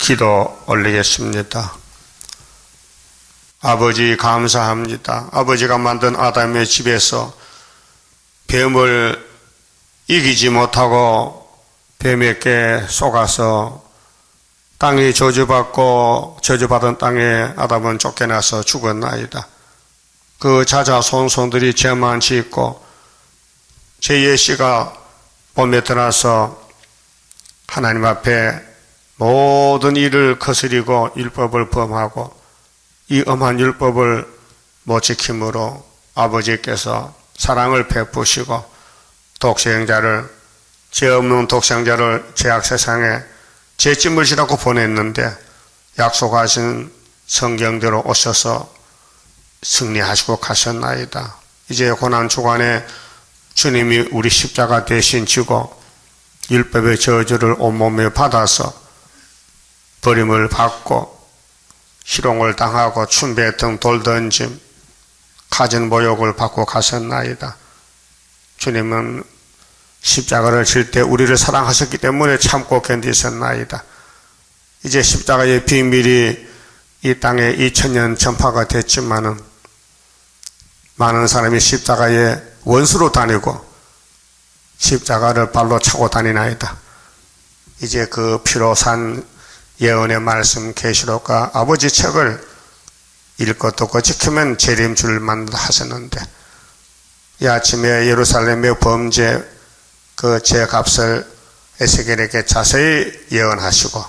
기도 올리겠습니다. 아버지 감사합니다. 아버지가 만든 아담의 집에서 뱀을 이기지 못하고 뱀에게 속아서 땅이 저주받고 저주받은 땅에 아담은 쫓겨나서 죽었나이다. 그 자자손손들이 죄만 짓고 죄의 씨가 몸에 들어서 하나님 앞에 모든 일을 거스리고 율법을 범하고 이 엄한 율법을 못 지킴으로 아버지께서 사랑을 베푸시고 독생자를, 죄 없는 독생자를 죄악 세상에 죄짐을 지라고 보냈는데 약속하신 성경대로 오셔서 승리하시고 가셨나이다. 이제 고난 주간에 주님이 우리 십자가 대신 지고 율법의 저주를 온몸에 받아서 버림을 받고 희롱을 당하고 춘배 등 돌 던짐, 가진 모욕을 받고 가셨나이다. 주님은 십자가를 질 때 우리를 사랑하셨기 때문에 참고 견디셨나이다. 이제 십자가의 비밀이 이 땅에 2000년 전파가 됐지만은 많은 사람이 십자가의 원수로 다니고 십자가를 발로 차고 다니나이다. 이제 그 피로 산 예언의 말씀 계시록과 아버지 책을 읽고 듣고 지키면 재림 줄만 하셨는데 이 아침에 예루살렘의 범죄 그 죄값을 에스겔에게 자세히 예언하시고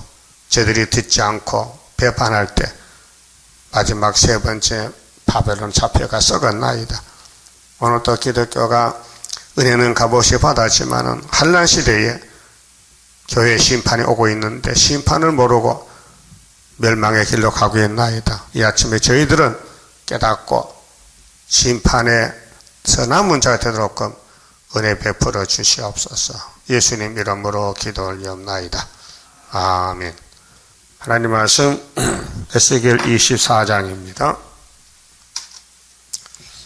저들이 듣지 않고 배반할 때 마지막 세 번째 바벨론 잡혀가 썩었나이다. 오늘도 기독교가 은혜는 값없이 받았지만은 환난 시대에 교회 심판이 오고 있는데 심판을 모르고 멸망의 길로 가고 있나이다. 이 아침에 저희들은 깨닫고 심판에서 남은 자가 되도록끔 은혜 베풀어 주시옵소서. 예수님 이름으로 기도 올리옵나이다. 아멘. 하나님 말씀 에스겔 24장입니다.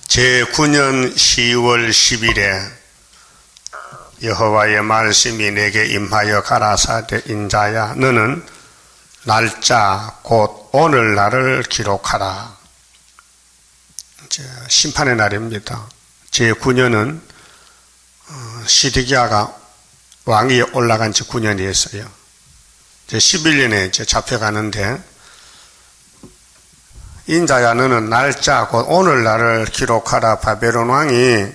제9년 10월 10일에 여호와의 말씀이 내게 임하여 가라사대 인자야 너는 날짜 곧 오늘날을 기록하라. 심판의 날입니다. 제9년은 시드기야가 왕위에 올라간 지 9년이 했어요. 이제 11년에 이제 잡혀가는데 인자야 너는 날짜 곧 오늘날을 기록하라. 바벨론 왕이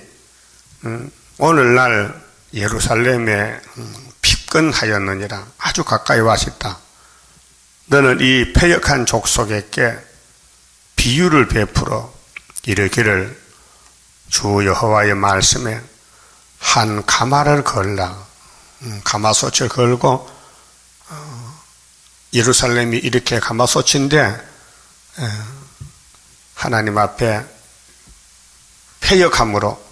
오늘날 예루살렘에 핍근하였느니라. 아주 가까이 왔었다. 너는 이 패역한 족속에게 비유를 베풀어 이르기를 주 여호와의 말씀에 한 가마를 걸라. 가마솥을 걸고 예루살렘이 이렇게 가마솥인데 하나님 앞에 패역함으로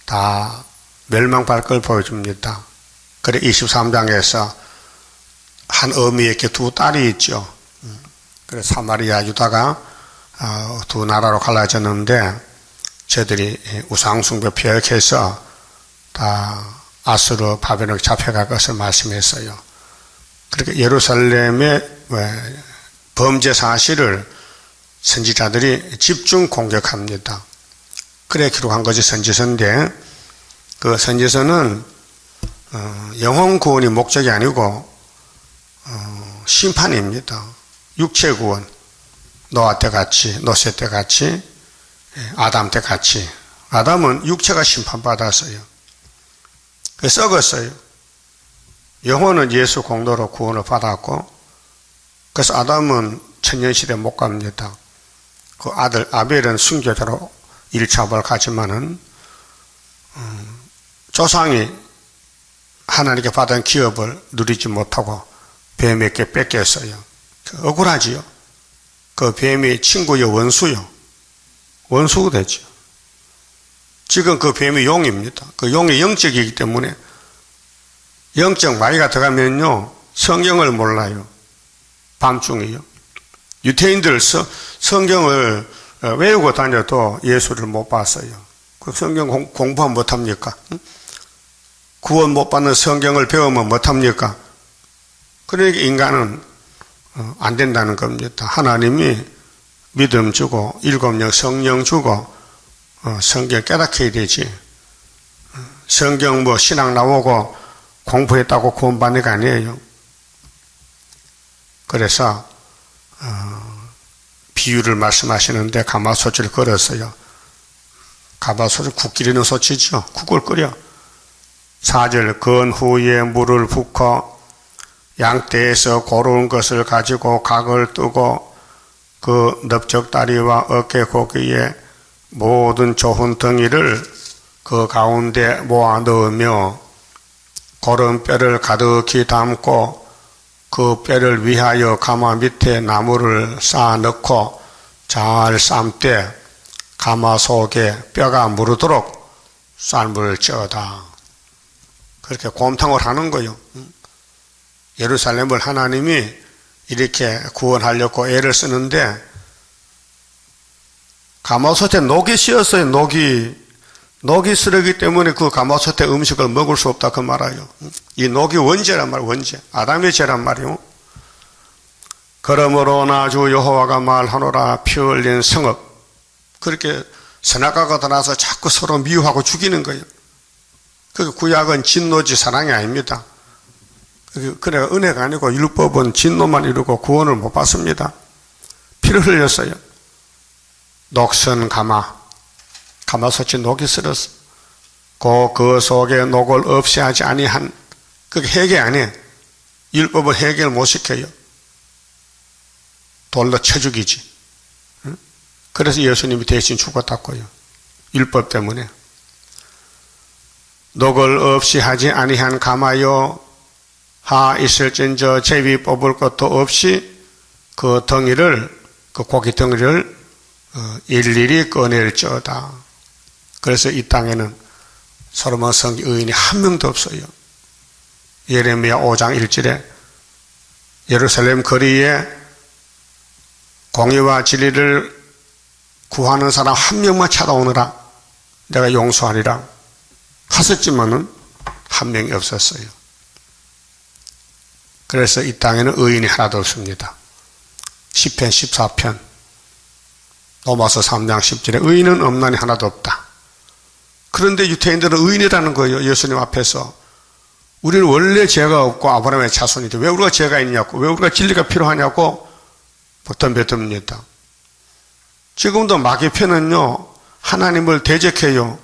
다 멸망할 걸 보여줍니다. 그래 23장에서 한 어미에게 두 딸이 있죠. 그래 사마리아 유다가 두 나라로 갈라졌는데 저들이 우상숭배 피역해서 다 아수르 바벨론에 잡혀갈 것을 말씀했어요. 그렇게 예루살렘의 범죄 사실을 선지자들이 집중 공격합니다. 그래 기록한 것이 선지서인데 그 선지서는 영혼 구원이 목적이 아니고 심판입니다. 육체 구원, 노아 때 같이, 노세 때 같이, 아담 때 같이. 아담은 육체가 심판받았어요. 썩었어요. 영혼은 예수 공로로 구원을 받았고 그래서 아담은 천년시대 못 갑니다. 그 아들 아벨은 순교자로 1차벌 가지만은 조상이 하나님께 받은 기업을 누리지 못하고 뱀에게 뺏겼어요. 억울하지요. 그 뱀이 친구요 원수요. 원수가 되죠. 지금 그 뱀이 용입니다. 그 용이 영적이기 때문에 영적 마귀가 들어가면요 성경을 몰라요. 밤중이요. 유태인들 성경을 외우고 다녀도 예수를 못 봤어요. 그 성경 공부하면 못합니까? 구원 못 받는 성경을 배우면 못합니까? 그러니까 인간은 안 된다는 겁니다. 하나님이 믿음 주고 일곱령 성령 주고 성경 깨닫게 해야 되지. 성경 뭐 신학 나오고 공부했다고 구원받는 게 아니에요. 그래서 비유를 말씀하시는데 가마솥을 걸었어요. 가마솥은 국 끓이는 솥이죠. 국을 끓여. 4절 건 후에 물을 붓고 양떼에서 고르운 것을 가지고 각을 뜨고 그 넓적다리와 어깨 고기에 모든 좋은 덩이를 그 가운데 모아 넣으며 고른 뼈를 가득히 담고 그 뼈를 위하여 가마 밑에 나무를 쌓아 넣고 잘 삶되 가마 속에 뼈가 무르도록 삶을 쪄다. 그렇게 곰탕을 하는 거요. 예루살렘을 하나님이 이렇게 구원하려고 애를 쓰는데 가마솥에 녹이 씌었어요. 녹이 쓰레기 때문에 그 가마솥에 음식을 먹을 수 없다 그 말이에요. 이 녹이 원죄란 말이에요. 원죄. 아담의 죄란 말이에요. 그러므로 나 주 여호와가 말하노라 피 흘린 성읍. 그렇게 선악과가 나서 자꾸 서로 미워하고 죽이는 거예요. 그 구약은 진노지 사랑이 아닙니다. 그래 은혜가 아니고 율법은 진노만 이루고 구원을 못 받습니다. 피를 흘렸어요. 녹슨 가마솥이 녹이 쓸었어. 그 속에 녹을 없이 하지 아니한 그게 해결 아니에요. 율법은 해결 못 시켜요. 돌로 쳐 죽이지. 그래서 예수님이 대신 죽었다고요. 율법 때문에. 녹을 없이 하지 아니한 가마요 하 있을진저 제비 뽑을 것도 없이 그 덩이를 그 고기 덩이를 일일이 꺼낼지어다. 그래서 이 땅에는 솔로몬 성기 의인이 한 명도 없어요. 예레미야 5장 1절에 예루살렘 거리에 공의와 진리를 구하는 사람 한 명만 찾아오느라 내가 용서하리라 하셨지만은 한 명이 없었어요. 그래서 이 땅에는 의인이 하나도 없습니다. 시편 14편 로마서 3장 10절에 의인은 없나니 하나도 없다. 그런데 유태인들은 의인이라는 거예요. 예수님 앞에서. 우리는 원래 죄가 없고 아브라함의 자손이죠. 왜 우리가 죄가 있냐고, 왜 우리가 진리가 필요하냐고 덤벼듭니다. 지금도 마귀 편은요, 하나님을 대적해요.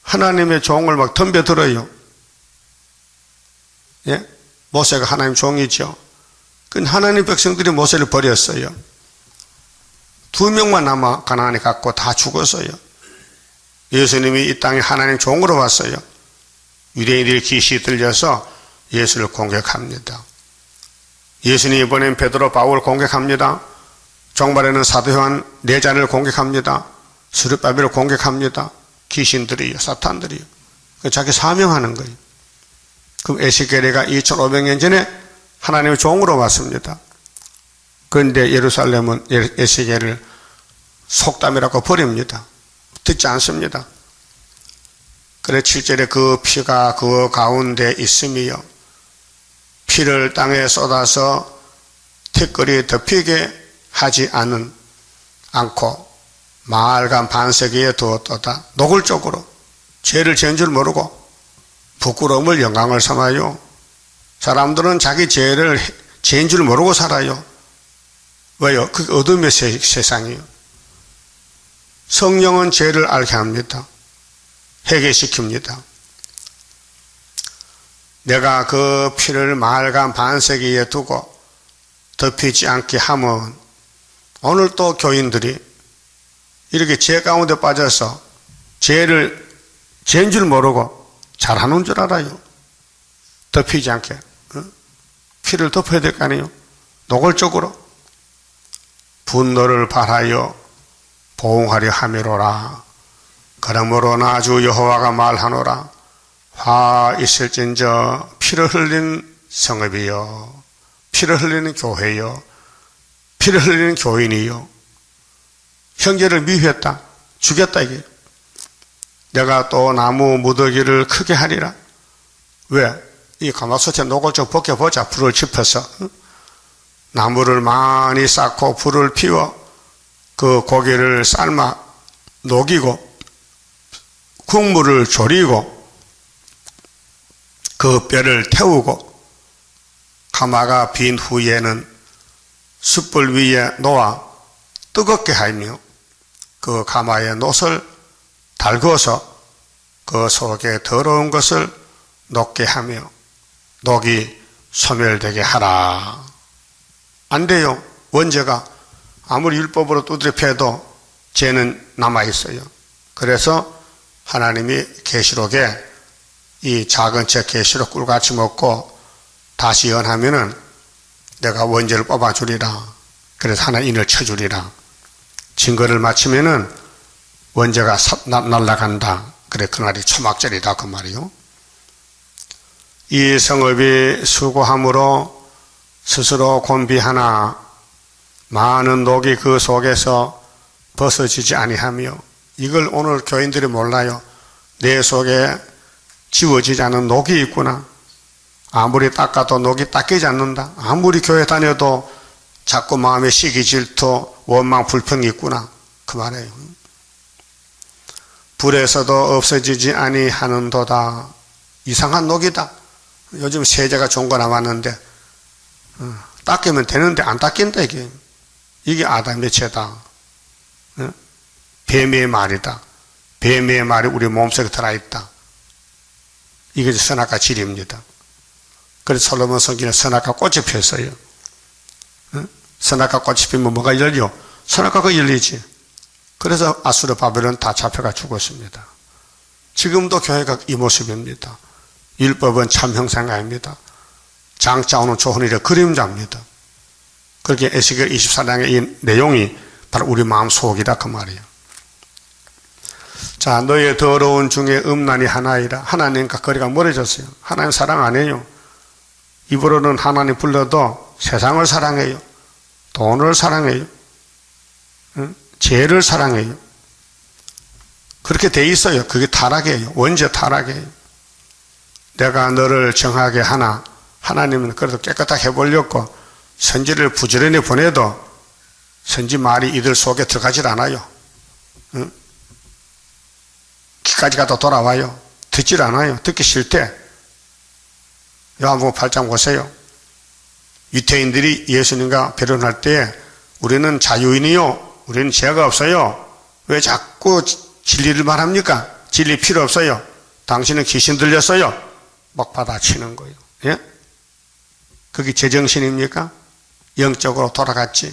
하나님의 종을 막 덤벼들어요. 예? 모세가 하나님 종이죠. 그 하나님 백성들이 모세를 버렸어요. 2명만 남아 가나안에 갔고 다 죽었어요. 예수님이 이 땅에 하나님 종으로 왔어요. 유대인들이 귀시 들려서 예수를 공격합니다. 예수님이 보낸 베드로 바울 공격합니다. 종말에는 사도 요한 내자를 공격합니다. 스룹바벨을 공격합니다. 귀신들이요, 사탄들이요. 자기 사명하는 거예요. 그럼 에스겔이가 2500년 전에 하나님의 종으로 왔습니다. 그런데 예루살렘은 에스겔을 속담이라고 버립니다. 듣지 않습니다. 그래 7절에 그 피가 그 가운데 있으며 피를 땅에 쏟아서 티끌이 덮이게 하지 않고 말간 반세기에 두었도다. 노골적으로 죄를 지은 줄 모르고 부끄러움을 영광을 삼아요. 사람들은 자기 죄를 죄인 줄 모르고 살아요. 왜요? 그게 어둠의 세상이에요. 성령은 죄를 알게 합니다. 회개시킵니다. 내가 그 피를 말간 반세기에 두고 덮이지 않게 하면 오늘 또 교인들이 이렇게 죄 가운데 빠져서 죄인 줄 모르고 잘하는 줄 알아요. 덮이지 않게. 피를 덮어야 될 거 아니에요. 노골적으로 분노를 발하여 보응하려 함이로라. 그러므로 나 주 여호와가 말하노라. 화 있을진저 피를 흘린 성읍이요, 피를 흘리는 교회요, 피를 흘리는 교인이요, 형제를 미워했다, 죽였다 이게. 내가 또 나무 무더기를 크게 하리라. 왜? 이 가마솥에 녹을 좀 벗겨보자. 불을 지펴서. 나무를 많이 쌓고 불을 피워 그 고기를 삶아 녹이고 국물을 졸이고 그 뼈를 태우고 가마가 빈 후에는 숯불 위에 놓아 뜨겁게 하며 그 가마에 놋을 달궈서 그 속에 더러운 것을 녹게 하며 녹이 소멸되게 하라. 안 돼요. 원죄가 아무리 율법으로 두드려 패도 죄는 남아있어요. 그래서 하나님이 계시록에 이 작은 책 계시록 꿀같이 먹고 다시 연하면은 내가 원죄를 뽑아주리라. 그래서 하나 인을 쳐주리라. 증거를 마치면은 원죄가 날아간다. 그래 그날이 초막절이다 그 말이요. 이 성읍이 수고함으로 스스로 곤비하나 많은 녹이 그 속에서 벗어지지 아니하며 이걸 오늘 교인들이 몰라요. 내 속에 지워지지 않은 녹이 있구나. 아무리 닦아도 녹이 닦이지 않는다. 아무리 교회 다녀도 자꾸 마음에 시기 질투 원망 불평이 있구나 그 말이에요. 불에서도 없어지지 아니하는도다. 이상한 녹이다. 요즘 세제가 좋은 거 나왔는데 닦이면 되는데 안 닦인다 이게 아담의 죄다. 뱀의 말이다. 뱀의 말이 우리 몸속에 들어있다. 이게 선악과 질입니다. 그래서 솔로몬 성경에 선악과 꽃이 폈어요. 선악과 꽃이 피면 뭐가 열려? 선악과가 열리지. 그래서 아수르 바벨론 다 잡혀가 죽었습니다. 지금도 교회가 이 모습입니다. 율법은 참 형상이 아닙니다. 장차 오는 좋은 일의 그림자입니다. 그렇게 에스겔 24장의 이 내용이 바로 우리 마음 속이다 그 말이에요. 자, 너의 더러운 중에 음란이 하나이라. 하나님과 거리가 멀어졌어요. 하나님 사랑 안 해요. 입으로는 하나님 불러도 세상을 사랑해요. 돈을 사랑해요. 죄를 사랑해요. 그렇게 돼 있어요. 그게 타락이에요. 원죄 타락이에요. 내가 너를 정하게 하나 하나님은 그래도 깨끗하게 해보려고 선지를 부지런히 보내도 선지 말이 이들 속에 들어가질 않아요. 귀까지 가도 돌아와요. 듣질 않아요. 듣기 싫대. 요한복음 8장 보세요. 유태인들이 예수님과 변론할 때 우리는 자유인이요. 우리는 죄가 없어요. 왜 자꾸 진리를 말합니까? 진리 필요 없어요. 당신은 귀신 들렸어요. 막 받아치는 거예요. 예? 그게 제정신입니까? 영적으로 돌아갔지.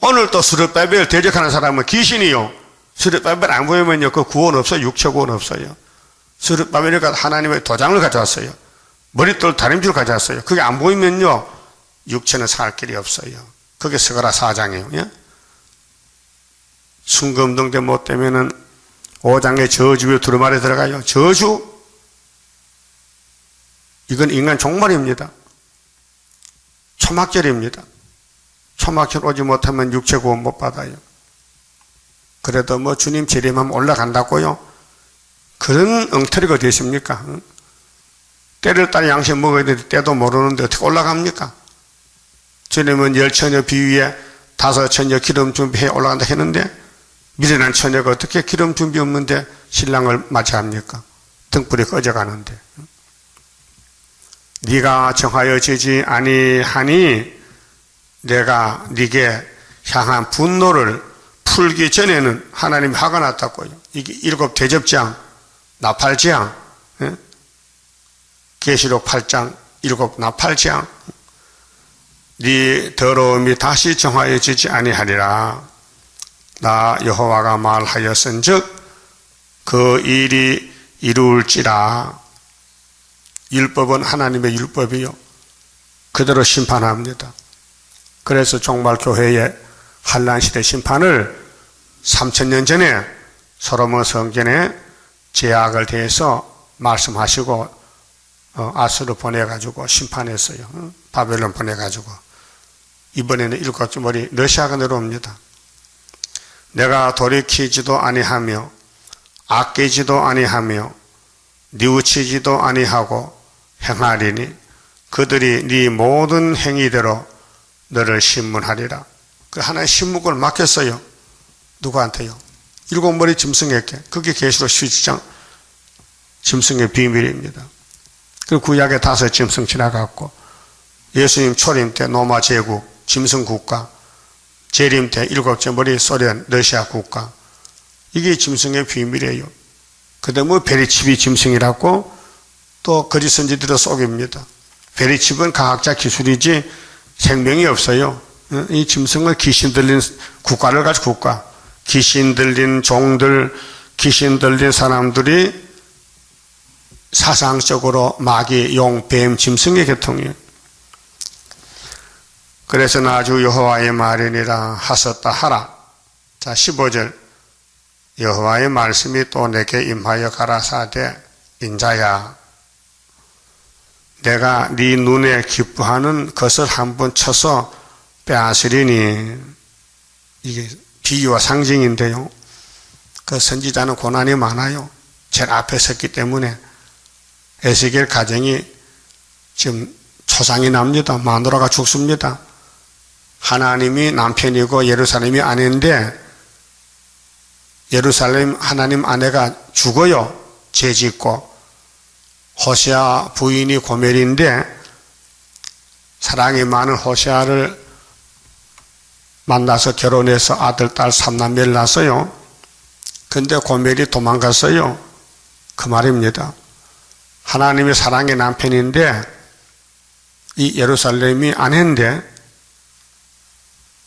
오늘 또 스룹바벨 대적하는 사람은 귀신이요. 스룹바벨 안 보이면요, 그 구원 없어요. 육체 구원 없어요. 스룹바벨이 하나님의 도장을 가져왔어요. 머릿돌 다림줄 가져왔어요. 그게 안 보이면요, 육체는 살 길이 없어요. 그게 스가랴 4장이에요. 예? 순금동대 못 되면은 5장의 저주에 두루마리 들어가요. 저주? 이건 인간 종말입니다. 초막절입니다. 초막절 오지 못하면 육체 구원 못 받아요. 그래도 뭐 주님 재림하면 올라간다고요? 그런 엉터리가 되십니까? 때를 따라 양식 먹어야 되는데 때도 모르는데 어떻게 올라갑니까? 주님은 10처녀 비위에 5처녀 기름 준비해 올라간다 했는데 미련한 처녀가 어떻게 기름 준비 없는데 신랑을 맞이합니까? 등불이 꺼져가는데. 네가 정하여지지 아니하니 내가 네게 향한 분노를 풀기 전에는 하나님이 화가 났다고요. 이게 7 대접장, 나팔장, 계시록 8장 7 나팔장. 네 더러움이 다시 정하여지지 아니하리라. 나 여호와가 말하였은즉 그 일이 이루울지라. 율법은 하나님의 율법이요. 그대로 심판합니다. 그래서 종말 교회의 한란시대 심판을 3000년 전에 솔로몬 성전에 제약을 대해서 말씀하시고 아수르 보내가지고 심판했어요. 바벨론 보내가지고. 이번에는 7조머리 러시아가 내려옵니다. 내가 돌이키지도 아니하며 아끼지도 아니하며 뉘우치지도 아니하고 행하리니 그들이 네 모든 행위대로 너를 신문하리라. 그 하나의 신문을 맡겼어요. 누구한테요? 일곱 머리 짐승에게. 그게 계시록 12장 짐승의 비밀입니다. 그 구약에 5 짐승 지나갔고, 예수님 초림 때 로마 제국, 짐승 국가, 재림 때 7째 머리 소련, 러시아 국가. 이게 짐승의 비밀이에요. 그 다음에 베리칩이 짐승이라고 또 거짓 선지들을 속입니다. 베리칩은 과학자 기술이지 생명이 없어요. 이 짐승은 귀신 들린 국가를 가지고 국가. 귀신 들린 종들, 귀신 들린 사람들이 사상적으로 마귀, 용, 뱀, 짐승의 계통이에요. 그래서 나주 여호와의 말이니라 하셨다 하라. 자, 15절. 여호와의 말씀이 또 내게 임하여 가라사대 인자야, 내가 네 눈에 기뻐하는 것을 한번 쳐서 빼앗으리니. 이게 비유와 상징인데요. 그 선지자는 고난이 많아요. 제일 앞에 섰기 때문에 에스겔 가정이 지금 초상이 납니다. 마누라가 죽습니다. 하나님이 남편이고 예루살렘이 아내인데 예루살렘 하나님 아내가 죽어요. 죄 짓고. 호세아 부인이 고멜인데 사랑이 많은 호세아를 만나서 결혼해서 아들, 딸, 3남매를 낳았어요. 근데 고멜이 도망갔어요. 그 말입니다. 하나님의 사랑의 남편인데 이 예루살렘이 아내인데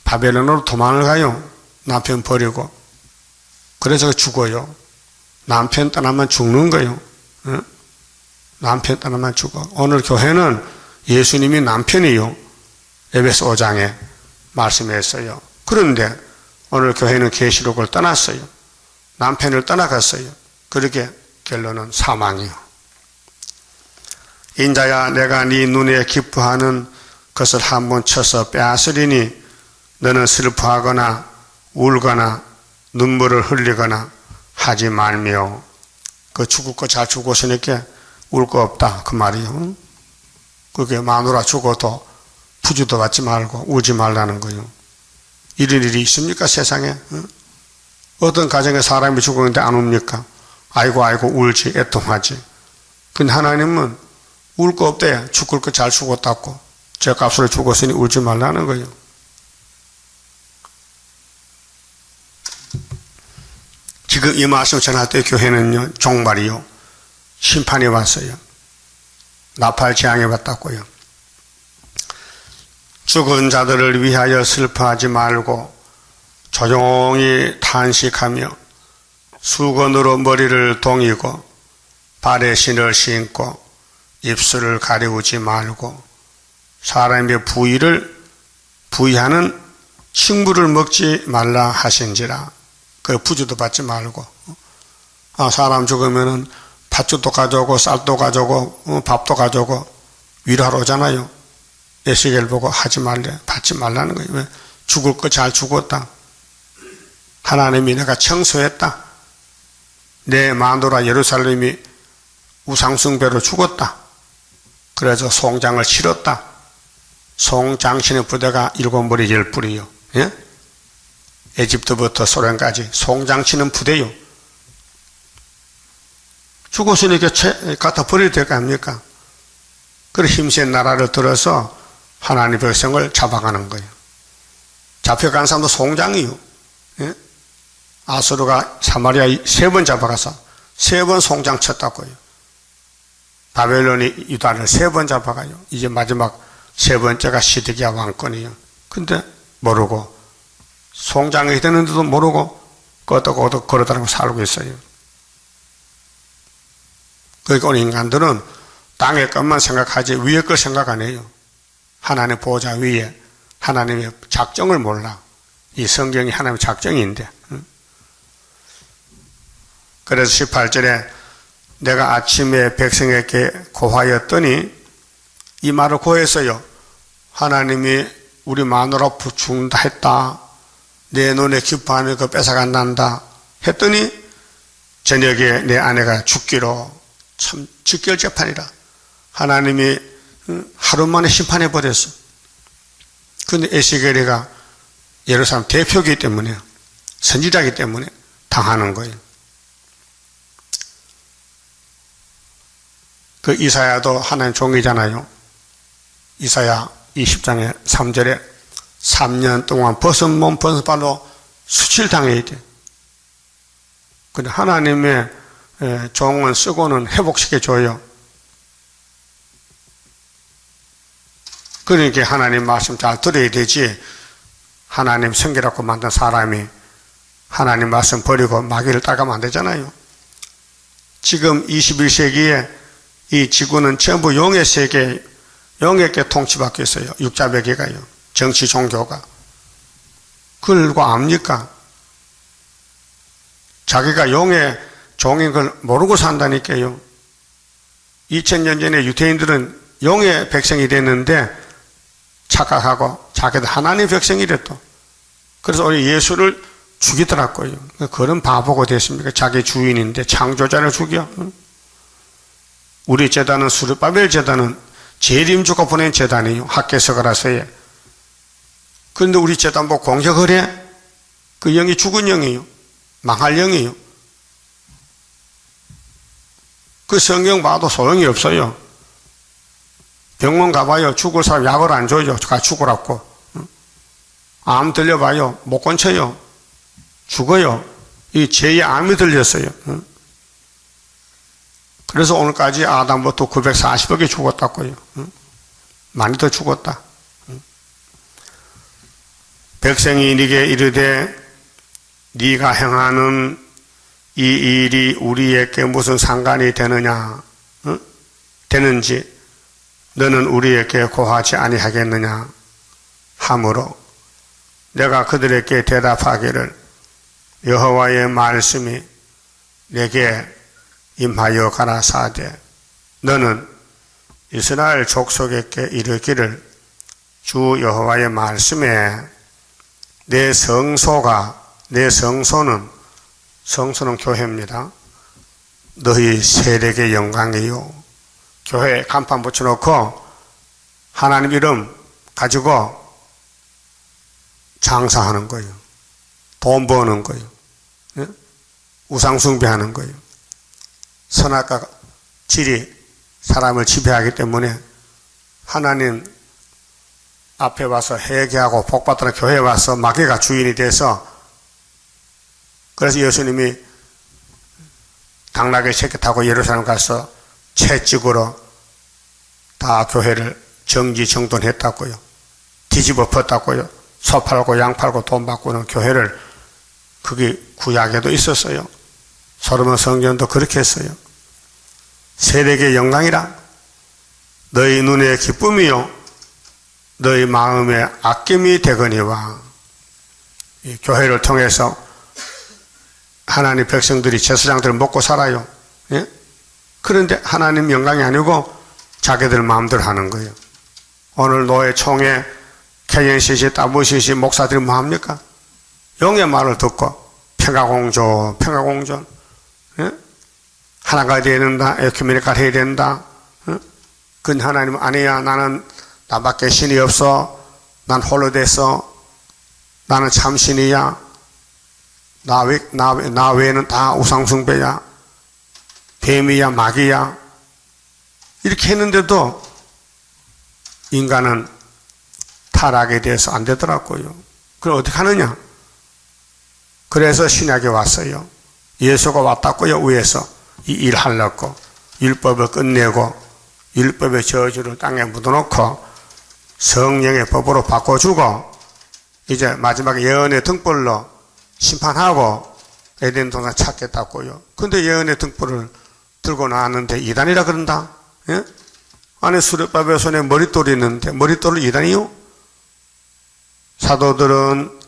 바벨론으로 도망을 가요. 남편 버리고. 그래서 죽어요. 남편 떠나면 죽는 거예요. 남편 떠나면 죽어. 오늘 교회는 예수님이 남편이요. 에베소 5장에 말씀했어요. 그런데 오늘 교회는 계시록을 떠났어요. 남편을 떠나갔어요. 그렇게 결론은 사망이요. 인자야, 내가 네 눈에 기뻐하는 것을 한번 쳐서 빼앗으리니 너는 슬퍼하거나 울거나 눈물을 흘리거나 하지 말며. 그 죽을 거 잘 죽었으니까 울 거 없다 그 말이요. 그게 마누라 죽어도 부주도 받지 말고 울지 말라는 거예요. 이런 일이 있습니까 세상에? 어떤 가정에 사람이 죽었는데 안 웁니까? 아이고 아이고 울지, 애통하지. 근데 하나님은 울 거 없대. 죽을 거 잘 죽었다고. 죗값으로 죽었으니 울지 말라는 거예요. 지금 이 말씀 전할 때 교회는요, 종말이요, 심판이 왔어요. 나팔 재앙이 왔다고요. 죽은 자들을 위하여 슬퍼하지 말고 조용히 탄식하며 수건으로 머리를 동이고 발에 신을 신고 입술을 가리우지 말고 사람의 부의하는 식물을 먹지 말라 하신지라. 그 부주도 받지 말고. 사람 죽으면은 팥죽도 가져오고 쌀도 가져오고 밥도 가져오고 위로하러 오잖아요. 에스겔 보고 하지 말래, 받지 말라는 거예요. 왜? 죽을 거 잘 죽었다. 하나님이 내가 청소했다. 내 마누라 예루살렘이 우상숭배로 죽었다. 그래서 송장을 치렀다. 송장신의 부대가 7머리 10뿔이요. 예? 에집트부터 소련까지 송장치는 부대요. 죽었으니까 갖다 버려야 될 거 아닙니까? 그래 힘센 나라를 들어서 하나님의 백성을 잡아가는 거예요. 잡혀간 사람도 송장이요. 예? 아수르가 사마리아 3번 잡아가서 3번 송장 쳤다고요. 바벨론이 유다를 3번 잡아가요. 이제 마지막 3번째가 시드기야 왕권이에요. 근데 모르고 송장이 되는데도 모르고 끄덕끄덕 걸어다니고 살고 있어요. 그러니까 오늘 인간들은 땅의 것만 생각하지 위의 걸 생각 안 해요. 하나님 보호자 위에 하나님의 작정을 몰라. 이 성경이 하나님의 작정인데. 그래서 18절에 내가 아침에 백성에게 고하였더니 이 말을 고했어요. 하나님이 우리 마누라 죽는다 했다. 내 눈에 기뻐하는 거 뺏어간단다 했더니 저녁에 내 아내가 죽기로. 참 직결재판이라. 하나님이 하루 만에 심판해 버렸어. 근데 에스겔이가 예루살렘 대표이기 때문에, 선지자이기 때문에 당하는 거예요. 그 이사야도 하나님 종이잖아요. 이사야 20장의 3절에 3년 동안 벗은 몸 벗은 발로 수칠당해야 돼. 근데 하나님의 종은 쓰고는 회복시켜줘요. 그러니까 하나님 말씀 잘 들어야 되지, 하나님 성결하고 만든 사람이 하나님 말씀 버리고 마귀를 따가면 안 되잖아요. 지금 21세기에 이 지구는 전부 영의 세계, 영에게 통치받고 있어요. 육자배계가요. 정치 종교가. 그걸 누가 압니까? 자기가 용의 종인 걸 모르고 산다니까요. 2000년 전에 유대인들은 용의 백성이 됐는데 착각하고 자기도 하나님 백성이랬또. 그래서 우리 예수를 죽이더라고요. 그런 바보가 됐습니까? 자기 주인인데 창조자를 죽여. 우리 제단은 수르바벨 제단은 재림주가 보낸 제단이에요. 학개석을하서에. 그런데 우리 제단 뭐 공격을 해? 그 영이 죽은 영이에요. 망할 영이에요. 그 성경 봐도 소용이 없어요. 병원 가봐요. 죽을 사람 약을 안 줘요. 가 죽으라고. 암 들려봐요. 못 건쳐요. 죽어요. 이 죄의 암이 들렸어요. 그래서 오늘까지 아담부터 940억이 죽었다고요. 많이 더 죽었다. 백성이 네게 이르되 네가 행하는 이 일이 우리에게 무슨 상관이 되느냐? 되는지 너는 우리에게 고하지 아니하겠느냐? 하므로 내가 그들에게 대답하기를 여호와의 말씀이 내게 임하여 가라사대 너는 이스라엘 족속에게 이르기를 주 여호와의 말씀에 내 성소는 교회입니다. 너희 세력의 영광이요. 교회에 간판 붙여놓고 하나님 이름 가지고 장사하는 거예요. 돈 버는 거예요. 우상숭배하는 거예요. 선악과 질이 사람을 지배하기 때문에 하나님 앞에 와서 회개하고 복받으러 교회에 와서 마귀가 주인이 돼서, 그래서 예수님이 당나귀 새끼 타고 예루살렘 가서 채찍으로 다 교회를 정지정돈했다고요. 뒤집어 엎었다고요. 소 팔고 양 팔고 돈 받고는 교회를, 그게 구약에도 있었어요. 솔로몬 성전도 그렇게 했어요. 세력의 영광이라 너희 눈의 기쁨이요 너희 마음의 아낌이 되거니와. 이 교회를 통해서 하나님 백성들이 제사장들을 먹고 살아요. 예? 그런데 하나님 영광이 아니고 자기들 마음대로 하는 거예요. 오늘 노예 총회 KNCC WCC 목사들이 뭐 합니까? 영의 말을 듣고 평화공존 예? 하나가 되어야 된다. 에큐메니카 해야 된다. 예? 근데 하나님은 아니야. 나는 나밖에 신이 없어. 난 홀로 됐어. 나는 참 신이야. 나 외에는 다 우상숭배야. 뱀이야, 마귀야. 이렇게 했는데도 인간은 타락에 대해서 안 되더라고요. 그럼 어떻게 하느냐? 그래서 신약에 왔어요. 예수가 왔다고요. 위에서 이 일 하려고 율법을 끝내고 율법의 저주를 땅에 묻어놓고 성령의 법으로 바꿔주고 이제 마지막에 예언의 등불로 심판하고 에덴 동산 찾겠다고요. 근데 예언의 등불을 들고 나왔는데 이단이라 그런다. 예? 안에 수레바벨 손에 머릿돌이 있는데 머릿돌을 이단이요? 사도들은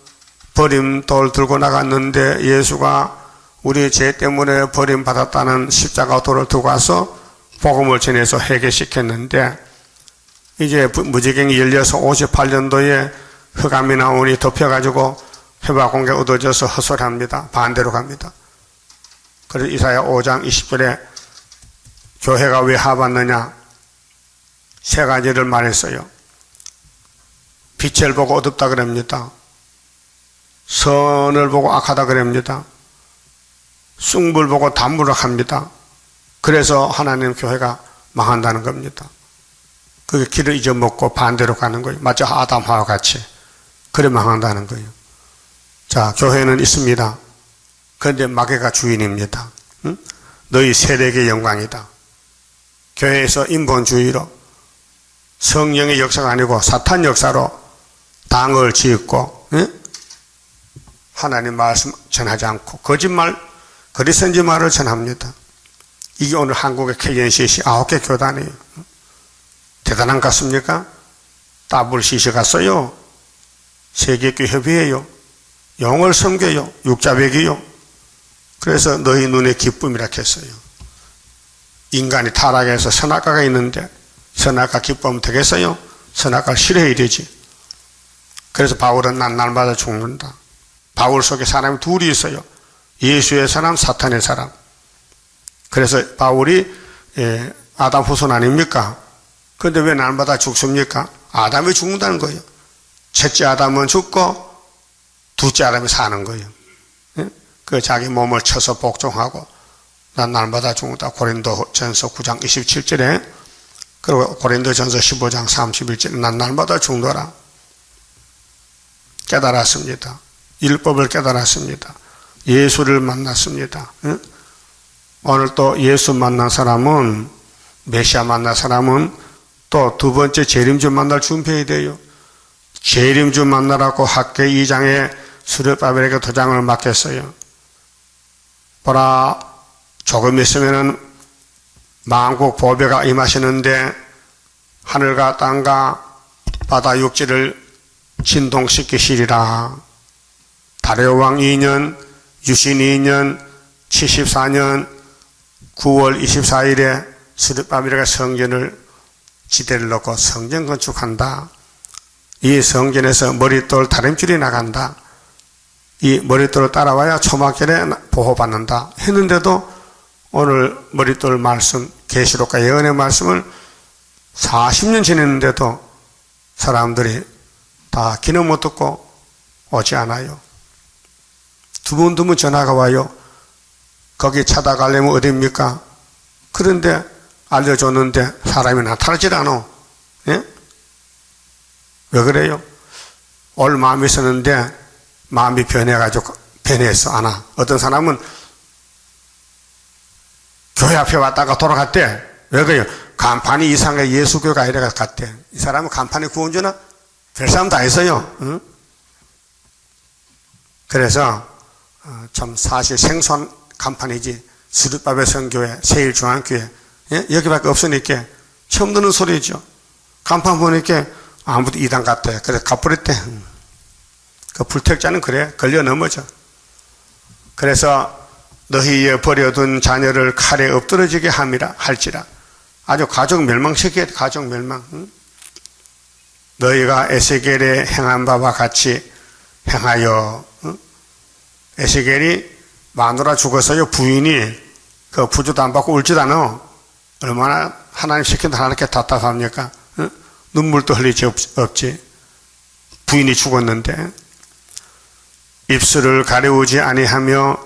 버림돌 들고 나갔는데 예수가 우리 죄 때문에 버림받았다는 십자가 돌을 들고 와서 복음을 전해서 해결시켰는데 이제 무지경이 열려서 58년도에 흑암이 나오니 덮여가지고 회화 공개 얻어져서 헛소리합니다. 반대로 갑니다. 그래서 이사야 5장 20절에 교회가 왜 하받느냐? 세 가지를 말했어요. 빛을 보고 어둡다 그럽니다. 선을 보고 악하다 그럽니다. 쑥물 보고 단무락합니다. 그래서 하나님 교회가 망한다는 겁니다. 그게 길을 잊어먹고 반대로 가는 거예요. 마치 아담하와 같이. 그래 망한다는 거예요. 자, 교회는 있습니다. 그런데 마귀가 주인입니다. 응? 너희 세력의 영광이다. 교회에서 인본주의로 성령의 역사가 아니고 사탄 역사로 당을 짓고, 응? 하나님 말씀 전하지 않고 거짓말, 거리선지 말을 전합니다. 이게 오늘 한국의 KNCC 9개 교단이에요. 대단한 것 같습니까? WCC 갔어요. 세계교회 협의회요. 영을 섬겨요. 육자백이요. 그래서 너희 눈의 기쁨이라 했어요. 인간이 타락해서 선악과가 있는데 선악과 기쁨은 되겠어요? 선악과를 싫어해야 되지. 그래서 바울은 난 날마다 죽는다. 바울 속에 사람이 둘이 있어요. 예수의 사람, 사탄의 사람. 그래서 바울이 아담 후손 아닙니까? 그런데 왜 날마다 죽습니까? 아담이 죽는다는 거예요. 첫째 아담은 죽고 둘째 아담이 사는 거예요. 그 자기 몸을 쳐서 복종하고 난 날마다 죽는다. 고린도전서 9장 27절에 그리고 고린도전서 15장 31절에 난 날마다 죽노라. 깨달았습니다. 율법을 깨달았습니다. 예수를 만났습니다. 오늘 또 예수 만난 사람은, 메시아 만난 사람은 또 두 번째 재림주 만날 준비해야 돼요. 재림주 만나라고 학계 2장에 수르바벨에게 도장을 맡겼어요. 보라, 조금 있으면은 만국 보배가 임하시는데 하늘과 땅과 바다 육지를 진동시키시리라. 다레오 왕 2년, 유신 2년, 74년 9월 24일에 수르바벨에게 성전을 지대를 놓고 성전 건축한다. 이 성전에서 머릿돌 다림줄이 나간다. 이 머릿돌을 따라와야 초막절에 보호받는다 했는데도 오늘 머릿돌 말씀, 계시록과 예언의 말씀을 40년 지냈는데도 사람들이 다 귀는 못 듣고 오지 않아요. 두문두문 전화가 와요. 거기 찾아가려면 어디입니까? 그런데 알려줬는데 사람이 나타나질 않아. 예? 왜 그래요? 올 마음이 있었는데 마음이 변해가지고 변했어. 안 와. 어떤 사람은 교회 앞에 왔다가 돌아갔대. 왜 그래요? 간판이 이상해. 예수교가 이래가 갔대. 이 사람은 간판이 구원주나? 별 사람 다 있어요. 응? 그래서 참 사실 생소한 간판이지. 수르바벨 성교회, 세일중앙교회, 예? 여기밖에 없으니까 처음 듣는 소리죠. 간판 보니까 아무도 이단 같대. 그래서 가버렸대. 그 불택자는 그래. 걸려 넘어져. 그래서 너희의 버려둔 자녀를 칼에 엎드러지게 함이라 할지라. 아주 가족 멸망시키게. 가족 멸망. 응? 너희가 에스겔에 행한 바와 같이 행하여. 응? 에스겔이 마누라 죽었어요. 부인이 그 부주도 안 받고 울지도 않아. 얼마나 하나님 시킨다 하나님께 답답합니까? 응? 눈물도 흘리지 없지. 부인이 죽었는데 입술을 가려우지 아니하며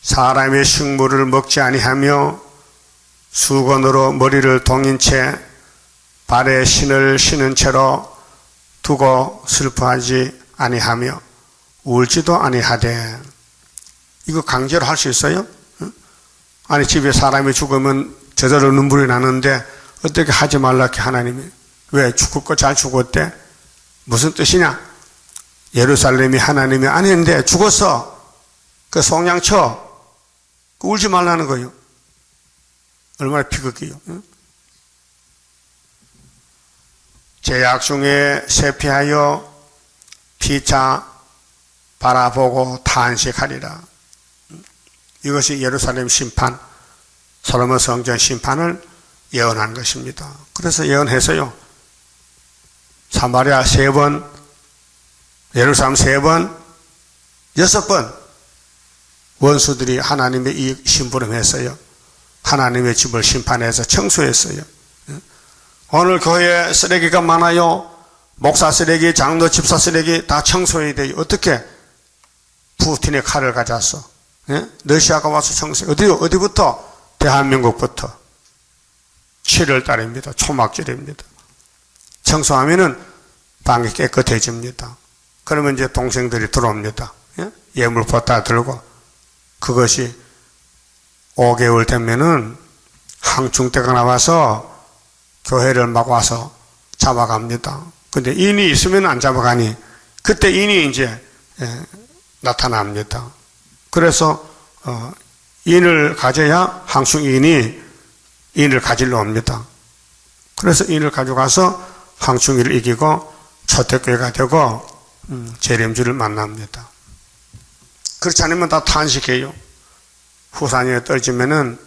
사람의 식물을 먹지 아니하며 수건으로 머리를 동인 채 발에 신을 신은 채로 두고 슬퍼하지 아니하며 울지도 아니하되. 이거 강제로 할 수 있어요? 응? 아니 집에 사람이 죽으면 저절로 눈물이 나는데 어떻게 하지 말라 게 하나님이. 왜? 죽을 거 잘 죽었대? 무슨 뜻이냐? 예루살렘이 하나님이 아닌데 죽었어. 그 송양쳐. 울지 말라는 거예요. 얼마나 비극이에요. 응? 제약 중에 세피하여 피차 바라보고 탄식하리라. 이것이 예루살렘 심판, 솔로몬 성전 심판을 예언한 것입니다. 그래서 예언해서요. 사마리아 3번, 예루살렘 3번, 6번 원수들이 하나님의 이 심부름했어요. 하나님의 집을 심판해서 청소했어요. 오늘 교회에 쓰레기가 많아요. 목사 쓰레기, 장로, 집사 쓰레기 다 청소해야 돼요. 어떻게? 푸틴의 칼을 가져왔어. 예? 러시아가 와서 청소해. 어디부터? 대한민국부터. 7월 달입니다. 초막절입니다. 청소하면은 방이 깨끗해집니다. 그러면 이제 동생들이 들어옵니다. 예? 예물포 다 들고. 그것이 5개월 되면은 항충대가 나와서 교회를 막 와서 잡아갑니다. 근데 인이 있으면 안 잡아가니 그때 인이 이제 나타납니다. 그래서 인을 가져야 항충인이 인을 가지러 옵니다. 그래서 인을 가져가서 항충이를 이기고 초대교회가 되고 재림주를 만납니다. 그렇지 않으면 다 탄식해요. 후산에 떨어지면은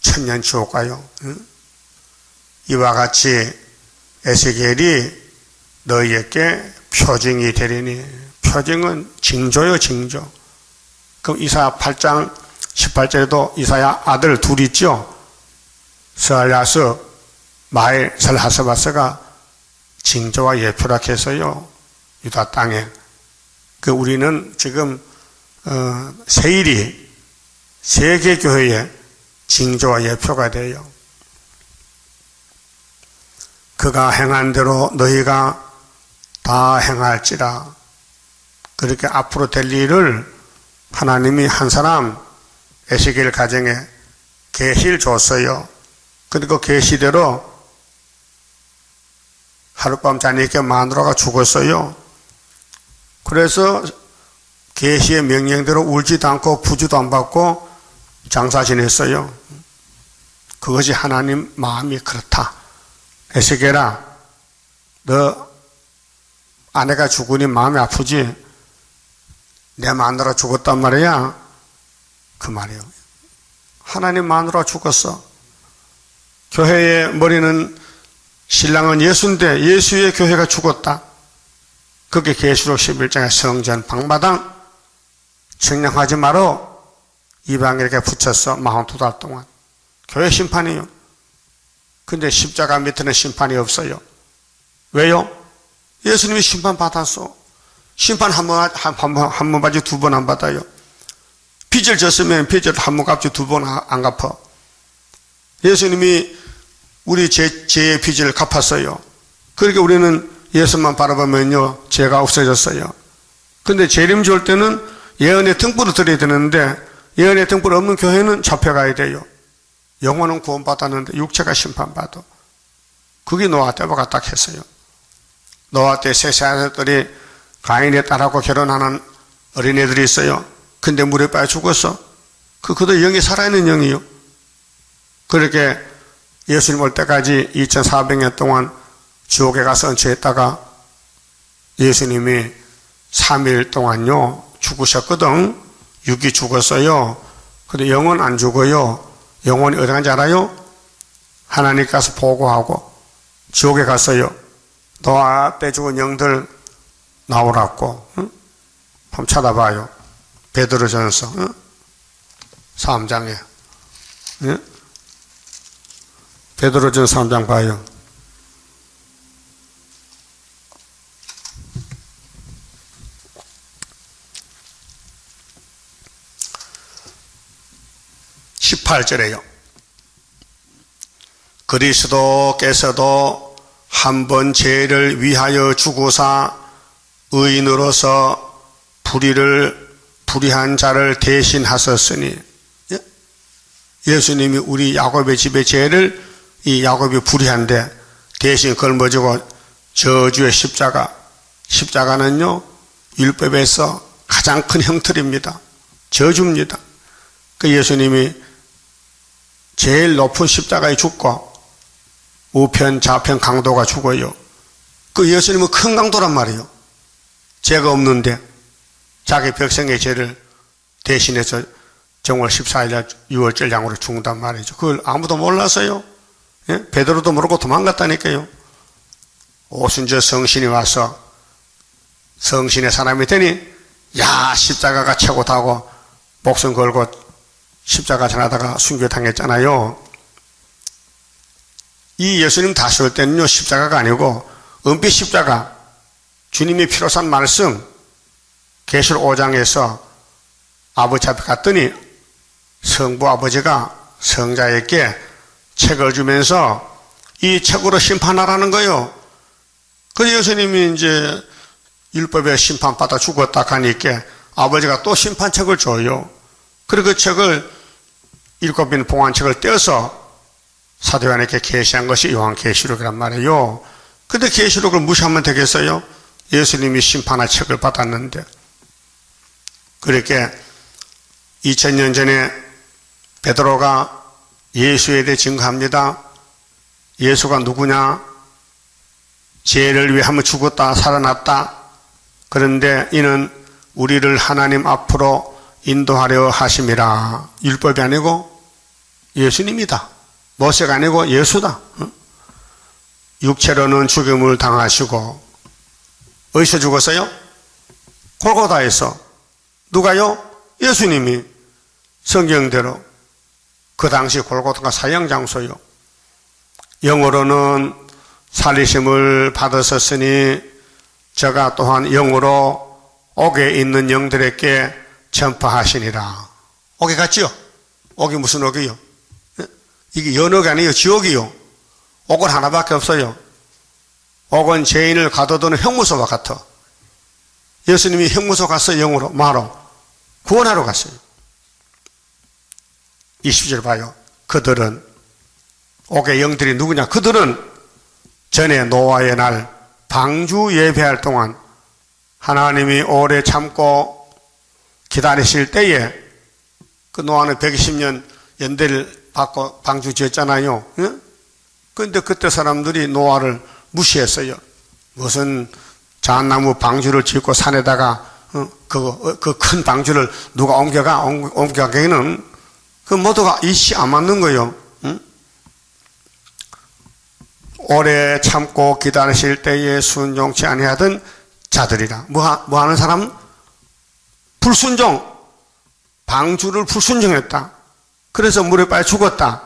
천년 지옥 가요. 이와 같이 에스겔이 너희에게 표징이 되리니, 표징은 징조요, 징조. 그럼 이사야 8장 18절에도 이사야 아들 둘 있죠. 스알야스, 마엘, 살하스바스가 징조와 예표라 해서요, 유다 땅에. 우리는 지금 세일이 세계교회의 징조와 예표가 돼요. 그가 행한 대로 너희가 다 행할지라. 그렇게 앞으로 될 일을 하나님이 한 사람 에스겔 가정에 계시를 줬어요. 그리고 계시대로 하룻밤 자니까 마누라가 죽었어요. 그래서 계시의 명령대로 울지도 않고 부주도 안 받고 장사 지냈어요. 그것이 하나님 마음이 그렇다. 에스겔아, 너 아내가 죽으니 마음이 아프지? 내 마누라 죽었단 말이야. 그 말이에요. 하나님 마누라 죽었어. 교회의 머리는 신랑은 예수인데 예수의 교회가 죽었다. 그게 계시록 11장의 성전 방마당 청량하지 마라. 이방인에게 붙였어. 42달 동안. 교회 심판이에요. 근데 십자가 밑에는 심판이 없어요. 왜요? 예수님이 심판 받았어. 심판 한 번 받지 두 번 안 받아요. 빚을 졌으면 빚을 한 번 갚지 두 번 안 갚아. 예수님이 우리 죄의 빚을 갚았어요. 그러니까 우리는 예수만 바라보면요, 죄가 없어졌어요. 근데 재림 줄 때는 예언의 등불을 드려야 되는데 예언의 등불 없는 교회는 잡혀가야 돼요. 영혼은 구원받았는데 육체가 심판받아. 그게 노아 때와 딱 했어요. 노아 때 세 아들들이 가인의 딸하고 결혼하는 어린애들이 있어요. 근데 물에 빠져 죽었어. 그도 영이 살아있는 영이요. 그렇게 예수님 올 때까지 2400년 동안 지옥에 가서 얹혀있다가 예수님이 3일 동안요 죽으셨거든. 육이 죽었어요. 근데 영은 안 죽어요. 영혼이 어디 간지 알아요? 하나님 가서 보고하고 지옥에 갔어요. 노아 때 죽은 영들 나오라고. 응? 한번 찾아봐요. 베드로전서 3장에. 응? 베드로전서 3장 봐요. (18절에요) 그리스도께서도 한 번 죄를 위하여 죽으사 의인으로서 불의한 자를 대신하셨으니, 예수님이 우리 야곱의 집의 죄를, 이 야곱이 불의한데 대신 걸머지고 저주의 십자가는요 율법에서 가장 큰 형틀입니다. 저주입니다. 그 예수님이 제일 높은 십자가에 죽고 우편 좌편 강도가 죽어요. 그 예수님은 큰 강도란 말이에요. 죄가 없는데 자기 백성의 죄를 대신해서 정월 14일 6월절 양으로 죽는단 말이죠. 그걸 아무도 몰랐어요. 예? 베드로도 모르고 도망갔다니까요. 오순절 성신이 와서 성신의 사람이 되니 야 십자가가 최고다고 목숨 걸고 십자가 전하다가 순교당했잖아요. 이 예수님 다시 올 때는요 십자가가 아니고 은빛 십자가, 주님이 피로 산 말씀, 계시록 5장에서 아버지 앞에 갔더니 성부 아버지가 성자에게 책을 주면서 이 책으로 심판하라는 거예요. 그래서 예수님이 이제 율법에 심판받아 죽었다 하니까 아버지가 또 심판책을 줘요. 그리고 그 책을 7인 봉안책을 떼어서 사도 요한에게 계시한 것이 요한계시록이란 말이에요. 근데 계시록을 무시하면 되겠어요? 예수님이 심판할 책을 받았는데. 그렇게 2000년 전에 베드로가 예수에 대해 증거합니다. 예수가 누구냐? 죄를 위해 한번 죽었다 살아났다. 그런데 이는 우리를 하나님 앞으로 인도하려 하심이라. 율법이 아니고 예수님이다. 모세가 아니고 예수다. 육체로는 죽음을 당하시고 어디서 죽었어요? 골고다에서. 누가요? 예수님이. 성경대로 그 당시 골고다가 사형장소요. 영으로는 살리심을 받으셨으니 저가 또한 영으로 옥에 있는 영들에게 전파하시니라. 옥에 갔지요? 옥이 무슨 옥이요? 이게 연옥이 아니에요. 지옥이요. 옥은 하나밖에 없어요. 옥은 죄인을 가둬두는 형무소와 같아. 예수님이 형무소 갔어요. 영으로. 뭐하러? 구원하러 갔어요. 20절 봐요. 그들은, 옥의 영들이 누구냐? 그들은 전에 노아의 날 방주 예배할 동안 하나님이 오래 참고 기다리실 때에, 그 노아는 120년 연대를 받고 방주 지었잖아요. 그런데 그때 사람들이 노아를 무시했어요. 무슨 잣나무 방주를 짓고 산에다가 그 큰 방주를 누가 옮겨가기에는 그 모두가 이시 안 맞는 거예요. 오래 참고 기다리실 때에 순종치 아니하던 자들이라. 뭐 하는 사람? 불순종. 방주를 불순종했다. 그래서 물에 빠져 죽었다.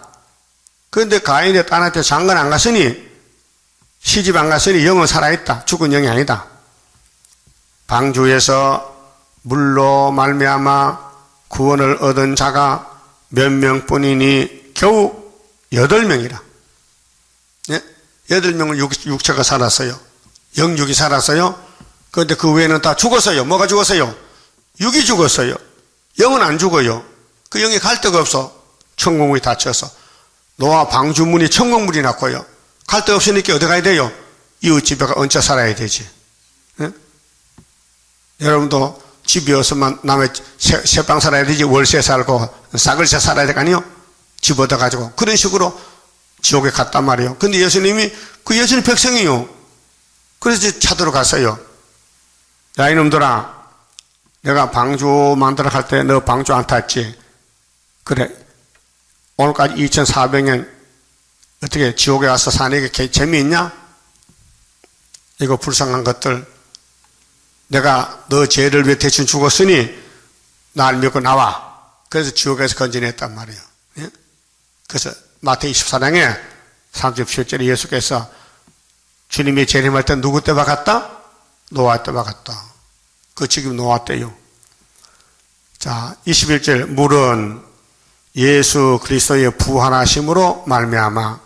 그런데 가인의 딸한테 장가는 안 갔으니, 시집 안 갔으니 영은 살아있다. 죽은 영이 아니다. 방주에서 물로 말미암아 구원을 얻은 자가 몇 명뿐이니 겨우 8명이라. 네? 8명은 육체가 살았어요. 영육이 살았어요. 그런데 그 외에는 다 죽었어요. 뭐가 죽었어요? 육이 죽었어요. 영은 안 죽어요. 그 영이 갈 데가 없어. 천국문이 닫혀서. 노아 방주문이 천국문이 났고요. 갈 데 없으니까 어디 가야 돼요? 이웃집에 얹혀 살아야 되지. 네? 여러분도 집이 없으면 남의 새방 살아야 되지. 월세 살고 싸글세 살아야 될 거 아니요? 집 얻어가지고. 그런 식으로 지옥에 갔단 말이에요. 근데 예수님이 그 예수님 백성이요. 그래서 찾으러 갔어요. 야, 이놈들아, 내가 방주 만들어 갈 때 너 방주 안 탔지? 그래. 오늘까지 2400년 어떻게 지옥에 와서 사는 게 재미있냐? 이거 불쌍한 것들. 내가 너 죄를 위해 대신 죽었으니 날 믿고 나와. 그래서 지옥에서 건져냈단 말이에요. 예? 그래서 마태복음 24장에 37절에 예수께서 주님이 재림할 때 누구 때 박았다? 노아 때 박았다. 그 지금 노아 때요. 자, 21절. 물은 예수 그리스도의 부활하심으로 말미암아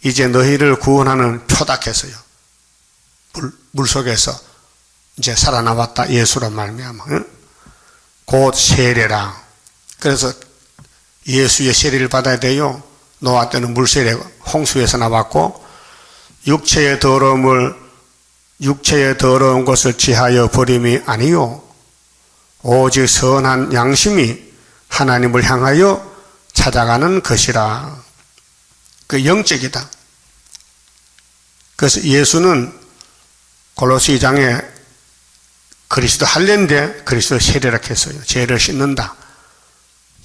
이제 너희를 구원하는 표답했어요. 물 속에서 이제 살아남았다. 예수로 말미암아. 응? 곧 세례라. 그래서 예수의 세례를 받아야 돼요. 노아 때는 물세례 홍수에서 나왔고, 육체의 더러운 것을 취하여 버림이 아니요 오직 선한 양심이 하나님을 향하여 찾아가는 것이라. 그 영적이다. 그래서 예수는 골로새 2장에 그리스도 할례인데 그리스도 세례라 했어요. 죄를 씻는다.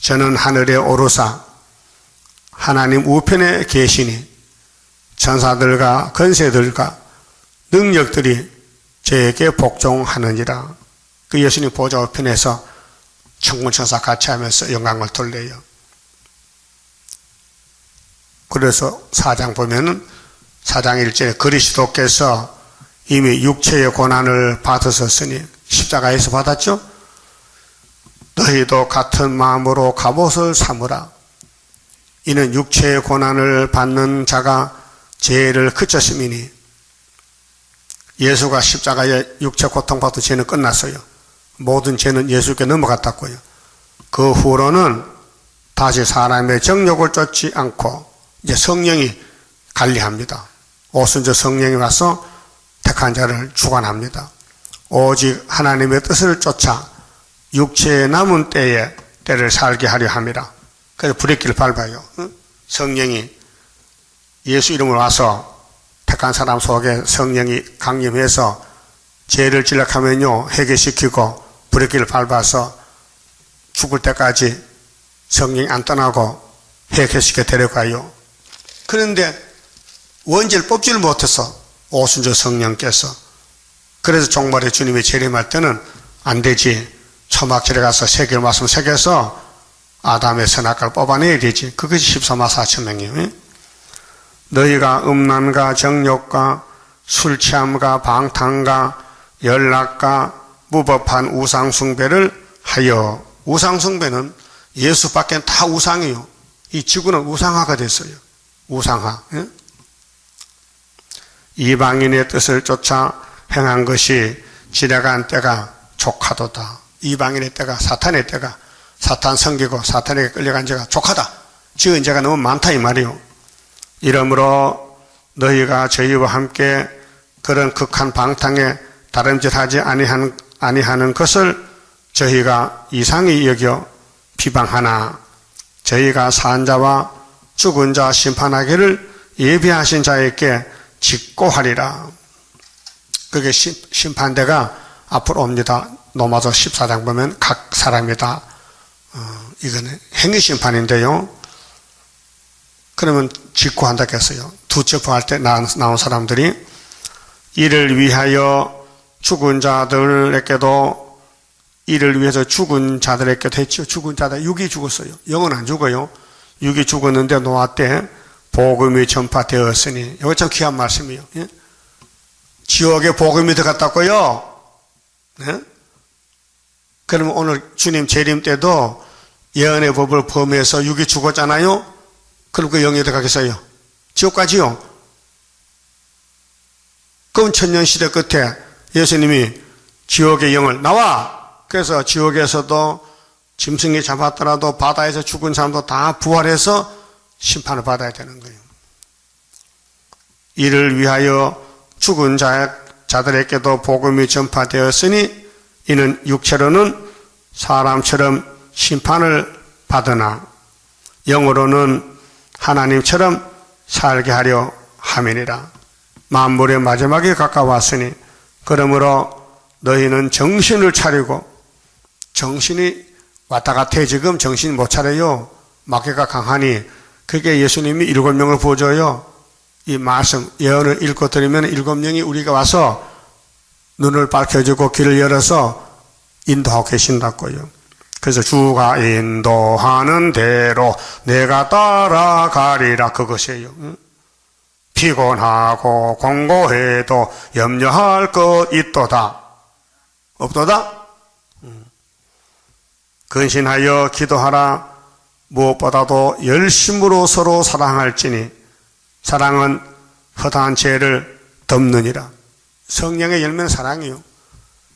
저는 하늘에 오르사 하나님 우편에 계시니 천사들과 권세들과 능력들이 저에게 복종하느니라. 그 예수님 보좌 우편에서 천군천사 같이 하면서 영광을 돌려요. 그래서 4장 보면은 4장 1절에 그리스도께서 이미 육체의 고난을 받으셨으니 십자가에서 받았죠? 너희도 같은 마음으로 갑옷을 삼으라. 이는 육체의 고난을 받는 자가 죄를 그쳤음이니 예수가 십자가에 육체 고통받은 죄는 끝났어요. 모든 죄는 예수께 넘어갔다고요. 그 후로는 다시 사람의 정욕을 쫓지 않고 이제 성령이 관리합니다. 오순절 성령이 와서 택한 자를 주관합니다. 오직 하나님의 뜻을 쫓아 육체의 남은 때를 살게 하려 함이라. 그래서 브레이크를 밟아요. 성령이 예수 이름으로 와서 택한 사람 속에 성령이 강림해서 죄를 지적하면요 회개시키고 브레이크를 밟아서 죽을 때까지 성령이 안 떠나고 회개시켜 데려가요. 그런데 원죄를 뽑지를 못해서 오순절 성령께서 그래서 종말에 주님이 재림할 때는 안 되지. 초막절에 가서 세겔 말씀 새겨서 아담의 선악과를 뽑아내야 되지. 그것이 14만 4천 명이에요. 너희가 음란과 정욕과 술 취함과 방탕과 연락과 무법한 우상숭배를 하여. 우상숭배는 예수밖에 다 우상이에요. 이 지구는 우상화가 됐어요. 우상화. 이방인의 뜻을 쫓아 행한 것이 지나간 때가 족하도다. 이방인의 때가 사탄의 때가 사탄 섬기고 사탄에게 끌려간 죄가 족하다. 지은 죄가 너무 많다 이 말이요. 이러므로 너희가 저희와 함께 그런 극한 방탕에 다름질하지 아니하는 것을 저희가 이상히 여겨 비방하나 저희가 산 자와 죽은 자 심판하기를 예비하신 자에게 직고하리라. 그게 심판대가 앞으로 옵니다. 로마서 14장 보면 각 사람이다. 이거는 행위심판인데요. 그러면 직고한다 했어요. 두째포할 때 나온 사람들이 이를 위하여 죽은 자들에게도 이를 위해서 죽은 자들에게도 했죠. 죽은 자들 육이 죽었어요. 영은 안 죽어요. 육이 죽었는데 노아 때 복음이 전파되었으니 이거 참 귀한 말씀이에요. 예? 지옥에 복음이 들어갔다고요. 네? 그러면 오늘 주님 재림 때도 예언의 법을 범해서 육이 죽었잖아요. 그럼 그 영이 들어가겠어요? 지옥까지요. 그럼 천년시대 끝에 예수님이 지옥의 영을 나와! 그래서 지옥에서도 짐승이 잡았더라도 바다에서 죽은 사람도 다 부활해서 심판을 받아야 되는 거예요. 이를 위하여 죽은 자들에게도 복음이 전파되었으니 이는 육체로는 사람처럼 심판을 받으나 영으로는 하나님처럼 살게 하려 함이니라. 만물의 마지막이 가까웠으니 그러므로 너희는 정신을 차리고 정신이 왔다 갔다 해. 지금 정신 못 차려요. 마귀가 강하니 그게 예수님이 7명을 부어줘요. 이 말씀 예언을 읽고 드리면 7명이 우리가 와서 눈을 밝혀주고 길을 열어서 인도하고 계신다고요. 그래서 주가 인도하는 대로 내가 따라가리라 그것이에요. 피곤하고 공고해도 염려할 것 있도다. 없도다? 근신하여 기도하라. 무엇보다도 열심으로 서로 사랑할지니 사랑은 허다한 죄를 덮느니라. 성령의 열매는 사랑이요.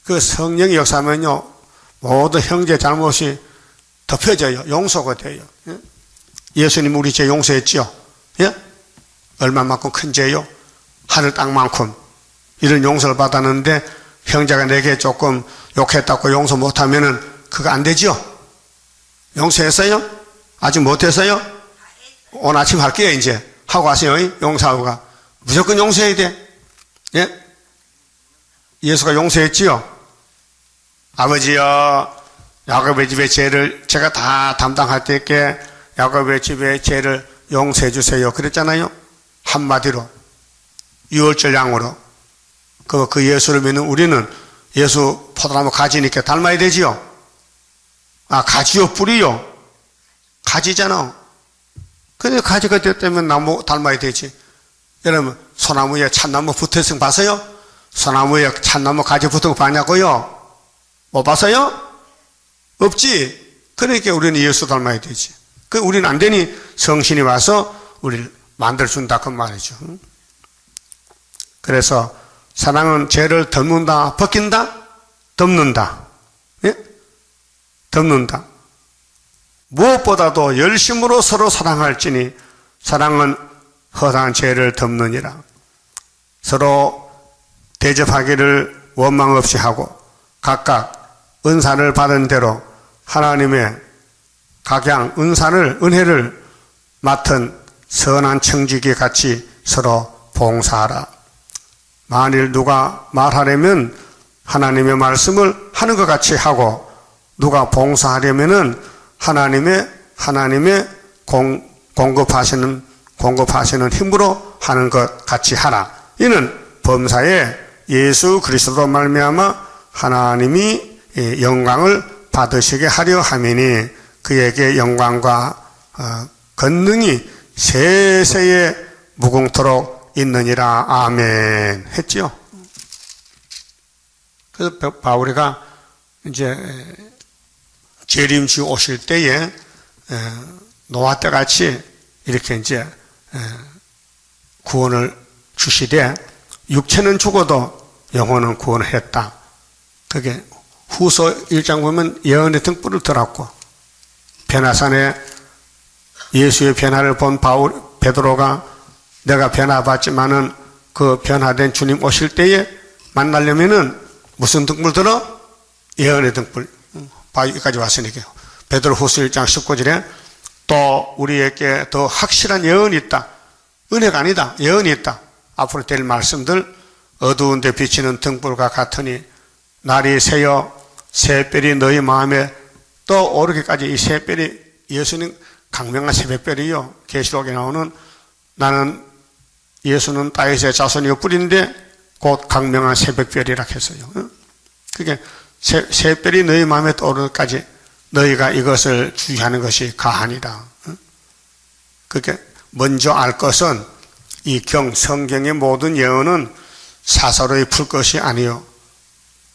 그 성령이 역사하면요 모든 형제 잘못이 덮여져요. 용서가 돼요. 예수님 우리 죄 용서했지요. 예? 얼마만큼 큰 죄요? 하늘 땅만큼. 이런 용서를 받았는데 형제가 내게 조금 욕했다고 용서 못하면은 그거 안 되죠? 용서했어요? 아직 못했어요? 오늘 아침 할게요. 이제 하고 가세요. 용서하고 가. 무조건 용서해야 돼. 예? 예수가 용서했지요? 아버지여, 야곱의 집의 죄를 제가 다 담당할 때께 야곱의 집의 죄를 용서해 주세요. 그랬잖아요. 한마디로 유월절 양으로. 그 예수를 믿는 우리는 예수 포도나무 가지니까 닮아야 되지요. 아, 가지요, 뿌리요. 가지잖아. 근데 가지가 됐다면 나무 닮아야 되지. 여러분 소나무에 참나무 붙어있는 거 봤어요? 소나무에 참나무 가지 붙은 거 봤냐고요? 못 봤어요? 없지. 그러니까 우리는 예수 닮아야 되지. 그 우리는 안 되니 성신이 와서 우리를 만들어준다 그 말이죠. 그래서 사랑은 죄를 덮는다, 벗긴다, 덮는다. 예? 덮는다. 무엇보다도 열심으로 서로 사랑할지니 사랑은 허다한 죄를 덮느니라. 서로 대접하기를 원망 없이 하고 각각 은사를 받은 대로 하나님의 각양 은혜를 맡은 선한 청지기 같이 서로 봉사하라. 만일 누가 말하려면 하나님의 말씀을 하는 것 같이 하고 누가 봉사하려면은 하나님의 공급하시는 힘으로 하는 것 같이 하라. 이는 범사에 예수 그리스도로 말미암아 하나님이 영광을 받으시게 하려 함이니 그에게 영광과 권능이 세세에 무궁토록 있느니라. 아멘. 했죠. 그래서 바울이가 이제 재림주 오실 때에 노아 때 같이 이렇게 이제 구원을 주시되 육체는 죽어도 영혼은 구원을 했다. 그게 후서 1장 보면 예언의 등불을 들었고 변화산에 예수의 변화를 본 베드로가 내가 변화받지만은 그 변화된 주님 오실 때에 만나려면은 무슨 등불 들어? 예언의 등불. 여기까지 왔으니까. 베드로 후서 1장 19절에 또 우리에게 더 확실한 예언이 있다. 은혜가 아니다. 예언이 있다. 앞으로 될 말씀들 어두운 데 비치는 등불과 같으니 날이 새어 새별이 너희 마음에 또 오르기까지 이 새별이 예수님 강명한 새벽별이요. 계시록에 나오는 나는 예수는 다윗의 자손이요 뿌리인데 곧 강명한 새벽별이라 했어요. 그게 새별이 너희 마음에 떠오르기까지 너희가 이것을 주의하는 것이 가하니라. 그게 먼저 알 것은 이 성경의 모든 예언은 사사로이 풀 것이 아니요.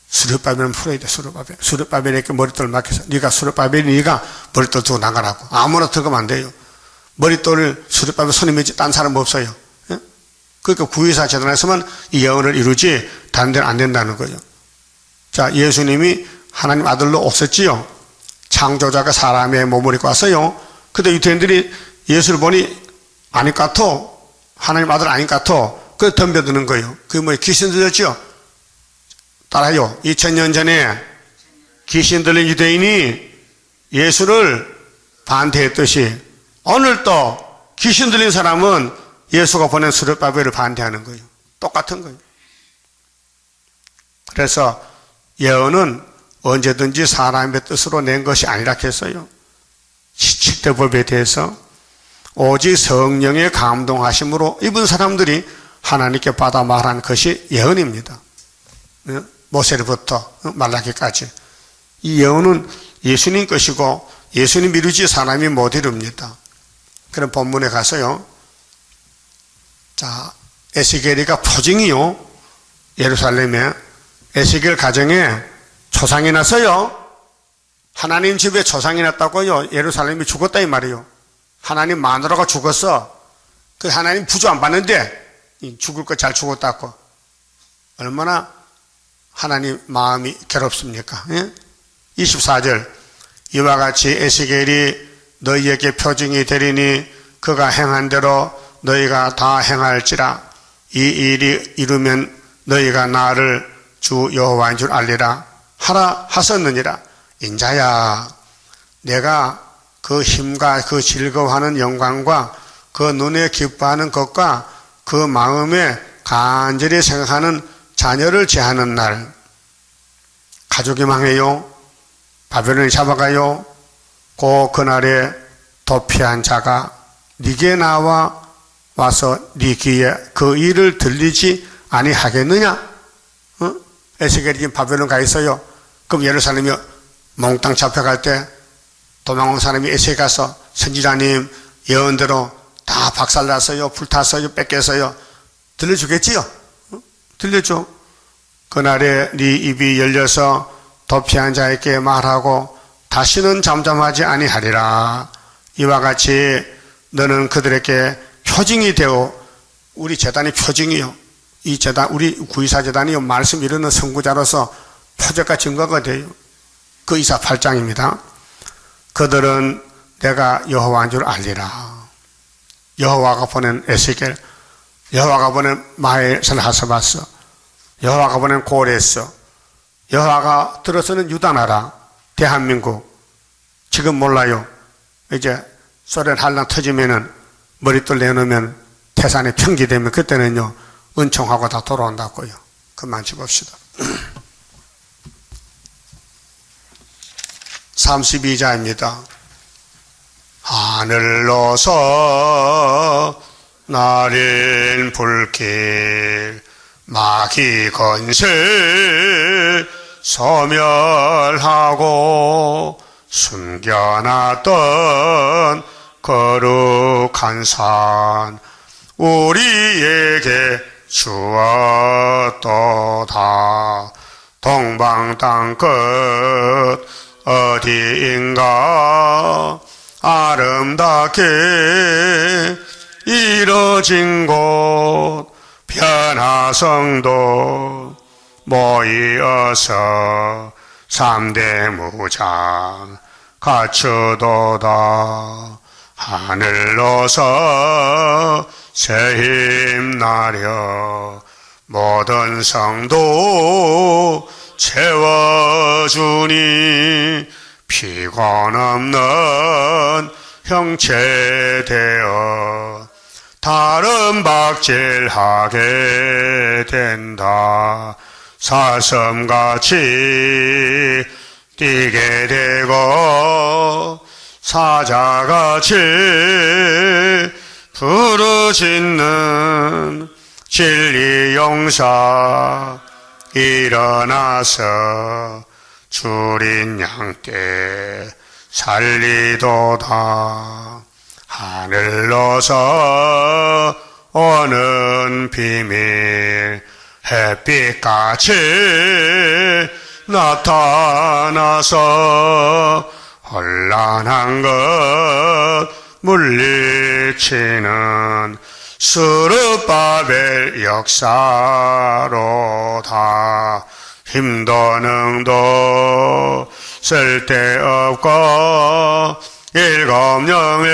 수르바벨은 풀어야 돼. 수르바벨에게 머릿돌을 맡겨서 네가 머릿돌 두고 나가라고. 아무나 들어가면 안 돼요. 머릿돌을 수르바벨 손에 매지 딴 사람 없어요. 예? 그러니까 구의사 재단에서만 이 예언을 이루지 다른 데는 안 된다는 거예요. 자, 예수님이 하나님 아들로 오셨지요. 창조자가 사람의 몸을 입고 왔어요. 근데 유대인들이 예수를 보니 아닐 것 같아. 하나님 아들 아닌 것 같아. 그래서 덤벼드는 거예요. 그게 뭐예요? 귀신 들렸죠? 따라요. 2000년 전에 귀신 들린 유대인이 예수를 반대했듯이 오늘 또 귀신 들린 사람은 예수가 보낸 수르바벨을 반대하는 거예요. 똑같은 거예요. 그래서 예언은 언제든지 사람의 뜻으로 낸 것이 아니라 했어요. 7대 법에 대해서 오직 성령의 감동하심으로 입은 사람들이 하나님께 받아 말한 것이 예언입니다. 모세로부터 말라기까지. 이 예언은 예수님 것이고 예수님 이루지 사람이 못 이룹니다. 그런 본문에 가서요. 자, 에스겔이가 포징이요. 예루살렘에 에스겔 가정에 초상이 났어요. 하나님 집에 초상이 났다고요. 예루살렘이 죽었다 이 말이에요. 하나님 마누라가 죽었어. 그 하나님 부조 안 받는데 죽을 거 잘 죽었다고. 얼마나 하나님 마음이 괴롭습니까? 예? 24절 이와 같이 에스겔이 너희에게 표징이 되리니 그가 행한 대로 너희가 다 행할지라. 이 일이 이루면 너희가 나를 주 여호와인 줄 알리라 하라 하셨느니라. 인자야, 내가 그 힘과 그 즐거워하는 영광과 그 눈에 기뻐하는 것과 그 마음에 간절히 생각하는 자녀를 제하는 날, 가족이 망해요. 바벨론이 잡아가요. 그날에 도피한 자가 네게 나와 와서 네 귀에 그 일을 들리지 아니하겠느냐? 에스겔이 지금 바벨론 가 있어요. 그럼 예루살렘이 몽땅 잡혀갈 때 도망온 사람이 에스겔 가서 선지자님 예언대로 다 박살났어요. 불탔어요. 뺏겼어요. 들려주겠지요? 들려줘. 그날에 네 입이 열려서 도피한 자에게 말하고 다시는 잠잠하지 아니하리라. 이와 같이 너는 그들에게 표징이 되어, 우리 재단이 표징이요, 이 재단, 우리 구이사 재단이 말씀 이루는 선구자로서 표적과 증거가 돼요. 그 이사 8장입니다. 그들은 내가 여호와인 줄 알리라. 여호와가 보낸 에스겔, 여호와가 보낸 마엘살하스바스, 여호와가 보낸 고레스, 여호와가 들어서는 유다나라, 대한민국. 지금 몰라요. 이제 소련 한란 터지면은 머릿돌 내놓으면 태산이 평지되면 그때는요 은총하고 다 돌아온다고요. 그만 집읍시다. 32자입니다. 하늘로서 나린 불길 마귀 건세 소멸하고 숨겨놨던 거룩한 산 우리에게 주었도다. 동방 땅끝 어디인가 아름답게 이뤄진 곳 변화성도 모이어서 3대 무장 갖추도다. 하늘로서 새힘 나려 모든 성도 채워주니 피곤 없는 형체 되어 다름박질하게 된다. 사슴같이 뛰게 되고 사자같이 부르짖는 진리 용사 일어나서 줄인 양떼 살리도다. 하늘로서 오는 비밀 햇빛같이 나타나서 혼란한 것 물리치는 스룹바벨 역사로다. 힘도 능도 쓸데없고 일검령의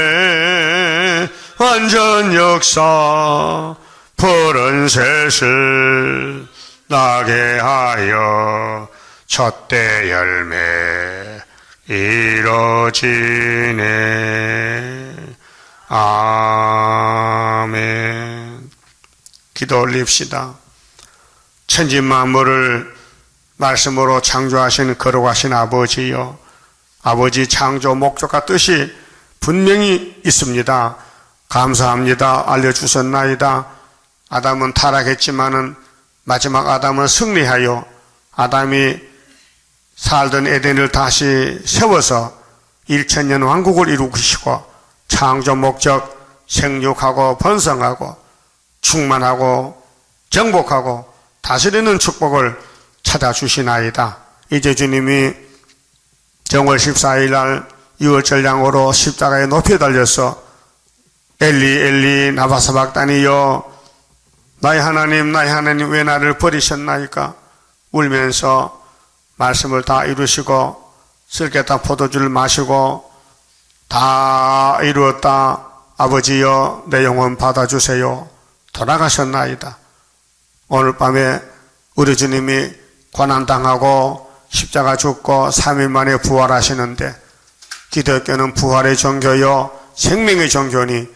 완전 역사 푸른 셋을 나게 하여 첫대 열매 이루어지네. 아멘. 기도 올립시다. 천지 만물을 말씀으로 창조하신 거룩하신 아버지요, 아버지 창조 목적과 뜻이 분명히 있습니다. 감사합니다. 알려주셨나이다. 아담은 타락했지만은 마지막 아담은 승리하여 아담이 살던 에덴을 다시 세워서 1000년 왕국을 이루시고 창조 목적 생육하고 번성하고 충만하고 정복하고 다스리는 축복을 찾아주시나이다. 이제 주님이 정월 14일 날 6월 전량으로 십자가에 높이 달려서 엘리 엘리 나바사박다니여 나의 하나님 왜 나를 버리셨나이까 울면서 말씀을 다 이루시고 쓸개다 포도주를 마시고 다 이루었다. 아버지여 내 영혼 받아주세요. 돌아가셨나이다. 오늘 밤에 우리 주님이 고난당하고 십자가 죽고 3일 만에 부활하시는데 기독교는 부활의 종교요 생명의 종교니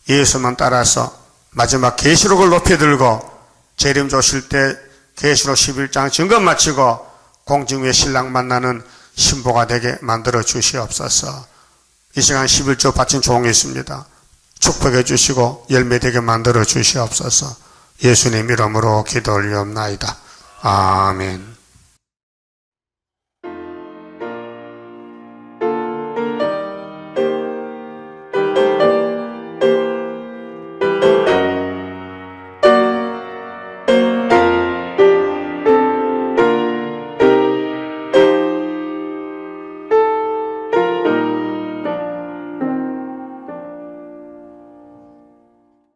예수만 따라서 마지막 계시록을 높이 들고 재림 조실 때 계시록 11장 증거 마치고 공중의 신랑 만나는 신부가 되게 만들어 주시옵소서. 이 시간 11조 바친 종이 있습니다. 축복해 주시고 열매 되게 만들어 주시옵소서. 예수님 이름으로 기도 올리옵나이다. 아멘.